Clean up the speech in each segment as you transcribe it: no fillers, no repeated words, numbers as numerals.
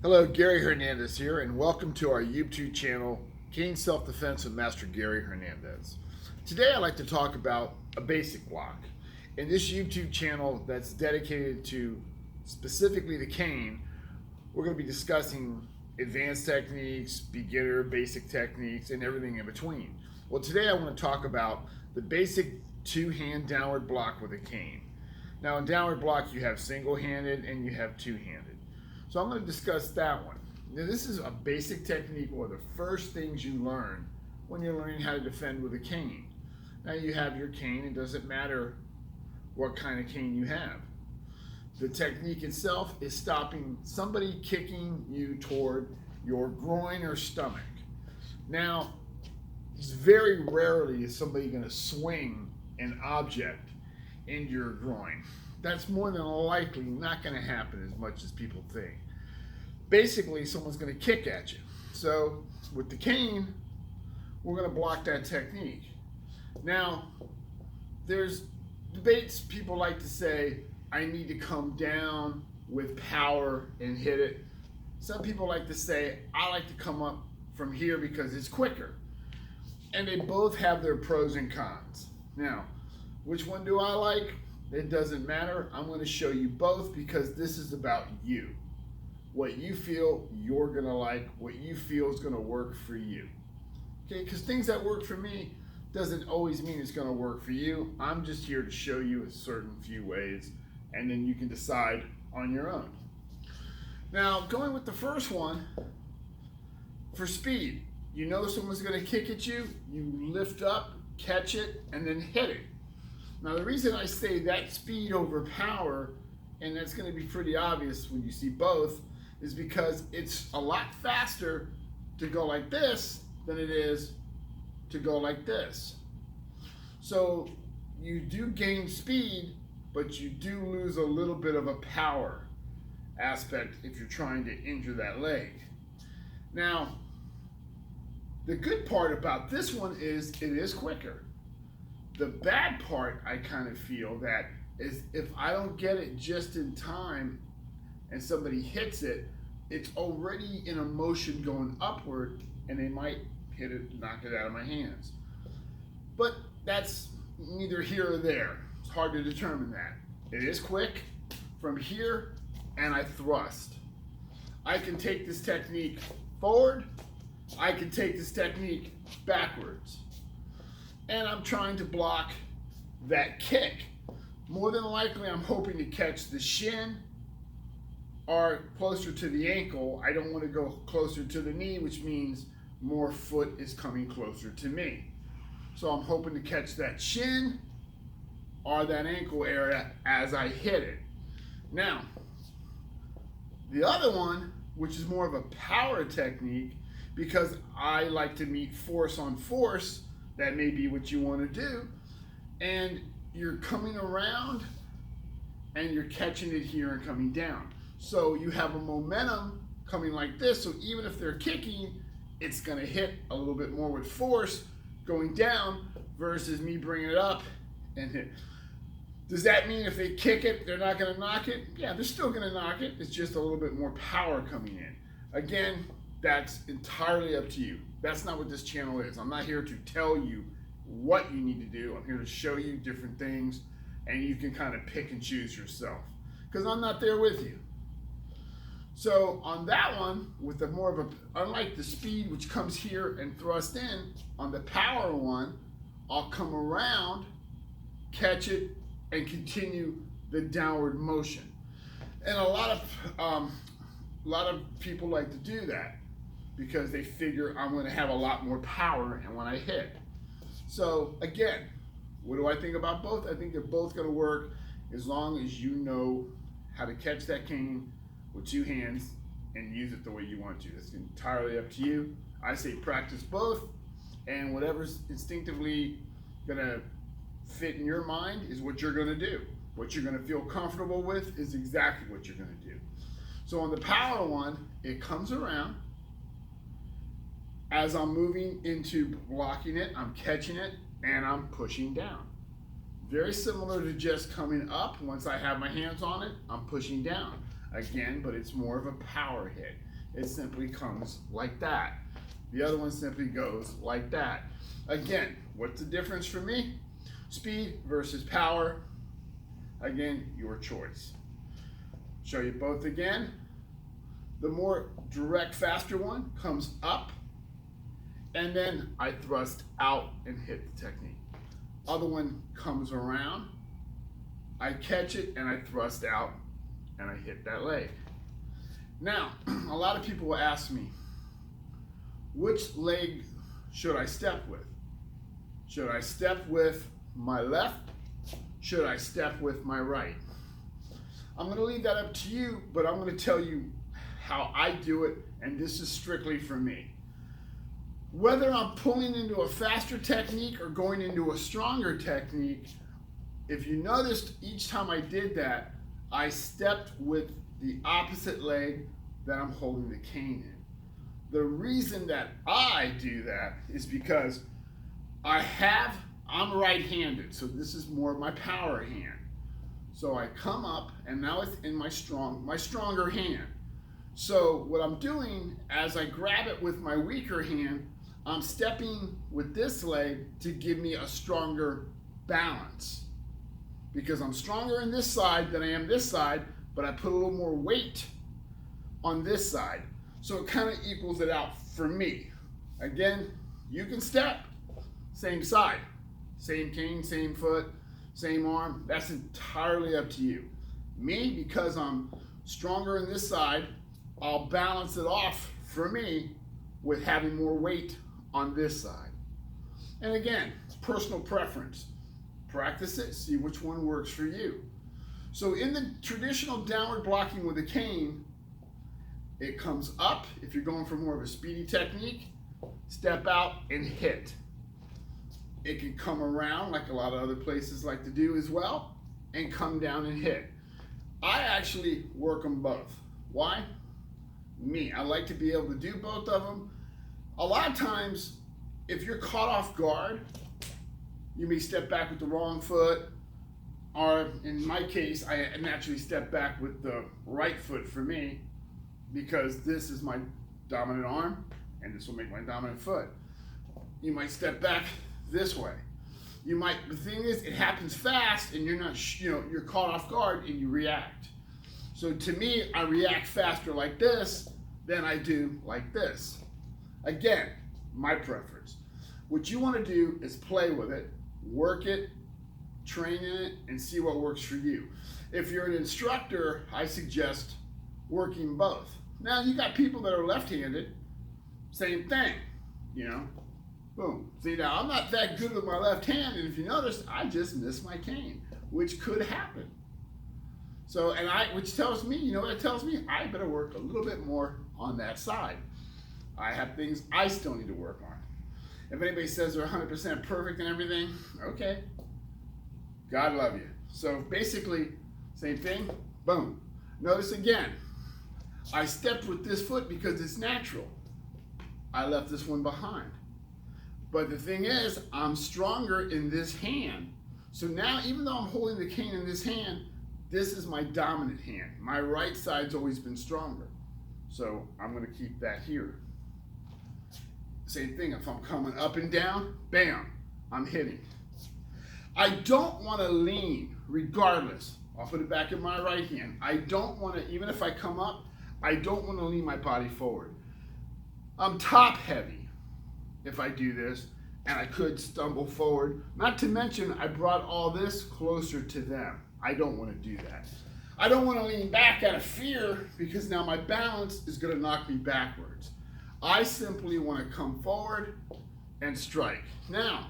Hello, Gary Hernandez here, and welcome to our YouTube channel, Cane Self-Defense with Master Gary Hernandez. Today I'd like to talk about a basic block. In this YouTube channel that's dedicated to specifically the cane, we're going to be discussing advanced techniques, beginner, basic techniques, and everything in between. Well, today I want to talk about the basic two-hand downward block with a cane. Now in downward block you have single-handed and you have two-handed. So I'm going to discuss that one. Now, this is a basic technique, or the first things you learn when you're learning how to defend with a cane. Now you have your cane, it doesn't matter what kind of cane you have. The technique itself is stopping somebody kicking you toward your groin or stomach. Now, it's very rarely is somebody going to swing an object into your groin. That's more than likely not going to happen as much as people think. Basically, someone's going to kick at you. So with the cane, we're going to block that technique. Now, there's debates. People like to say, I need to come down with power and hit it. Some people like to say, I like to come up from here because it's quicker. And they both have their pros and cons. Now, which one do I like? It doesn't matter. I'm going to show you both because this is about you. What you feel you're going to like, what you feel is going to work for you. Okay, because things that work for me doesn't always mean it's going to work for you. I'm just here to show you a certain few ways, and then you can decide on your own. Now, going with the first one, for speed, you know someone's going to kick at you, you lift up, catch it, and then hit it. Now, the reason I say that speed over power, and that's going to be pretty obvious when you see both, is because it's a lot faster to go like this than it is to go like this. So you do gain speed, but you do lose a little bit of a power aspect if you're trying to injure that leg. Now, the good part about this one is it is quicker. The bad part, I kind of feel, that is if I don't get it just in time and somebody hits it, it's already in a motion going upward and they might hit it, knock it out of my hands. But that's neither here or there. It's hard to determine that. It is quick from here, and I thrust. I can take this technique forward, I can take this technique backwards. And I'm trying to block that kick. More than likely, I'm hoping to catch the shin or closer to the ankle. I don't want to go closer to the knee, which means more foot is coming closer to me. So I'm hoping to catch that shin or that ankle area as I hit it. Now, the other one, which is more of a power technique, because I like to meet force on force, that may be what you want to do, and you're coming around and you're catching it here and coming down. So you have a momentum coming like this, so even if they're kicking, it's going to hit a little bit more with force going down versus me bringing it up and hit. Does that mean if they kick it, they're not going to knock it? Yeah, they're still going to knock it. It's just a little bit more power coming in. Again, that's entirely up to you. That's not what this channel is. I'm not here to tell you what you need to do. I'm here to show you different things, and you can kind of pick and choose yourself, because I'm not there with you. So on that one, with the more of a, unlike the speed which comes here and thrust in, on the power one, I'll come around, catch it, and continue the downward motion. And a lot of people like to do that because they figure I'm going to have a lot more power and when I hit. So again, what do I think about both? I think they're both going to work as long as you know how to catch that cane with two hands and use it the way you want to. It's entirely up to you. I say practice both, and whatever's instinctively going to fit in your mind is what you're going to do. What you're going to feel comfortable with is exactly what you're going to do. So on the power one, it comes around. As I'm moving into blocking it, I'm catching it and I'm pushing down. Very similar to just coming up. Once I have my hands on it, I'm pushing down again, but it's more of a power hit. it simply comes like that. The other one simply goes like that. Again, what's the difference for me? Speed versus power. Again, your choice. Show you both again. The more direct, faster one comes up, and then I thrust out and hit the technique. Other one comes around, I catch it and I thrust out and I hit that leg. Now, a lot of people will ask me, which leg should I step with? Should I step with my left? Should I step with my right? I'm going to leave that up to you, but I'm going to tell you how I do it, and this is strictly for me. Whether I'm pulling into a faster technique or going into a stronger technique, if you noticed, each time I did that, I stepped with the opposite leg that I'm holding the cane in. The reason that I do that is because I'm right-handed, so this is more my power hand. So I come up, and now it's in my stronger hand. So what I'm doing, as I grab it with my weaker hand, I'm stepping with this leg to give me a stronger balance. Because I'm stronger in this side than I am this side, but I put a little more weight on this side. So it kind of equals it out for me. Again, you can step, same side, same cane, same foot, same arm. That's entirely up to you. Me, because I'm stronger in this side, I'll balance it off for me with having more weight on this side. And again, personal preference. Practice it, see which one works for you. So in the traditional downward blocking with a cane, it comes up. If you're going for more of a speedy technique, step out and hit. It can come around like a lot of other places like to do as well, and come down and hit. I actually work them both. Why? Me, I like to be able to do both of them. A lot of times, if you're caught off guard, you may step back with the wrong foot, or in my case, I naturally step back with the right foot for me, because this is my dominant arm, and this will make my dominant foot. You might step back this way. The thing is, it happens fast, and you're not, you're caught off guard, and you react. So to me, I react faster like this than I do like this. Again, my preference. What you want to do is play with it, work it, train in it, and see what works for you. If you're an instructor, I suggest working both. Now, you got people that are left-handed, same thing, boom. See, now I'm not that good with my left hand, and if you notice, I just missed my cane, which could happen. So, which tells me, you know what it tells me? I better work a little bit more on that side. I have things I still need to work on. If anybody says they're 100% perfect and everything, okay. God love you. So basically, same thing, boom. Notice again, I stepped with this foot because it's natural. I left this one behind. But the thing is, I'm stronger in this hand. So now, even though I'm holding the cane in this hand, this is my dominant hand. My right side's always been stronger. So I'm gonna keep that here. Same thing, if I'm coming up and down, bam, I'm hitting. I don't wanna lean, regardless. I'll put it back in my right hand. I don't wanna, even if I come up, I don't wanna lean my body forward. I'm top heavy if I do this, and I could stumble forward. Not to mention, I brought all this closer to them. I don't want to do that. I don't want to lean back out of fear, because now my balance is going to knock me backwards. I simply want to come forward and strike. Now,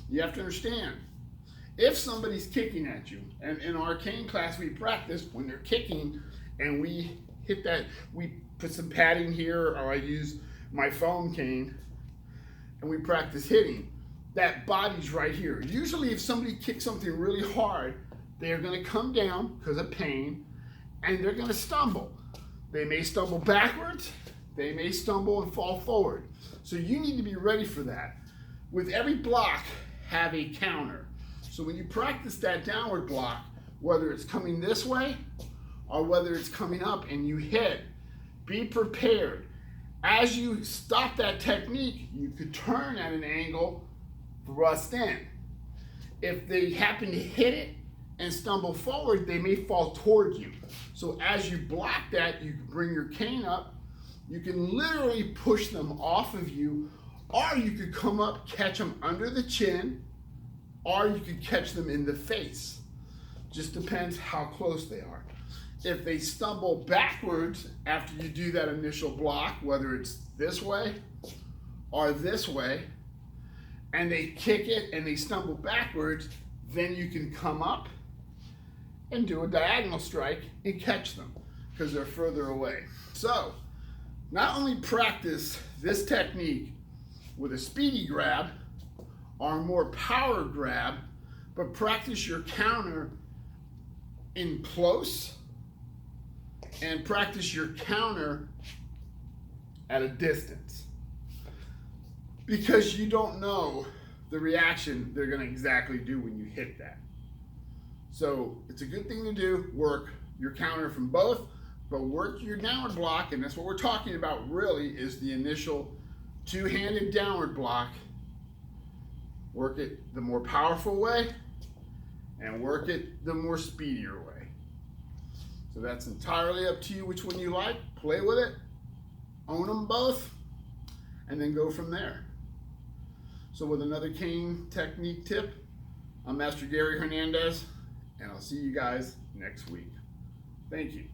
you have to understand, if somebody's kicking at you, and in our cane class we practice when they're kicking, and we hit that, we put some padding here, or I use my foam cane, and we practice hitting, that body's right here. Usually if somebody kicks something really hard, they're going to come down because of pain, and they're going to stumble. They may stumble backwards, they may stumble and fall forward. So you need to be ready for that. With every block, have a counter. So when you practice that downward block, whether it's coming this way or whether it's coming up and you hit, Be prepared. As you stop that technique, you could turn at an angle, thrust in. If they happen to hit it and stumble forward, they may fall toward you. So as you block that, you can bring your cane up. You can literally push them off of you, or you could come up, catch them under the chin, or you could catch them in the face. Just depends how close they are. If they stumble backwards after you do that initial block, whether it's this way or this way, and they kick it and they stumble backwards, then you can come up and do a diagonal strike and catch them because they're further away. So, not only practice this technique with a speedy grab or a more power grab, but practice your counter in close and practice your counter at a distance, because you don't know the reaction they're going to exactly do when you hit that. So it's a good thing to do. Work your counter from both, but work your downward block, and that's what we're talking about really, is the initial two-handed downward block. Work it the more powerful way and work it the more speedier way. So that's entirely up to you which one you like. Play with it, own them both, and then go from there. So with another cane technique tip, I'm Master Gary Hernandez, and I'll see you guys next week. Thank you.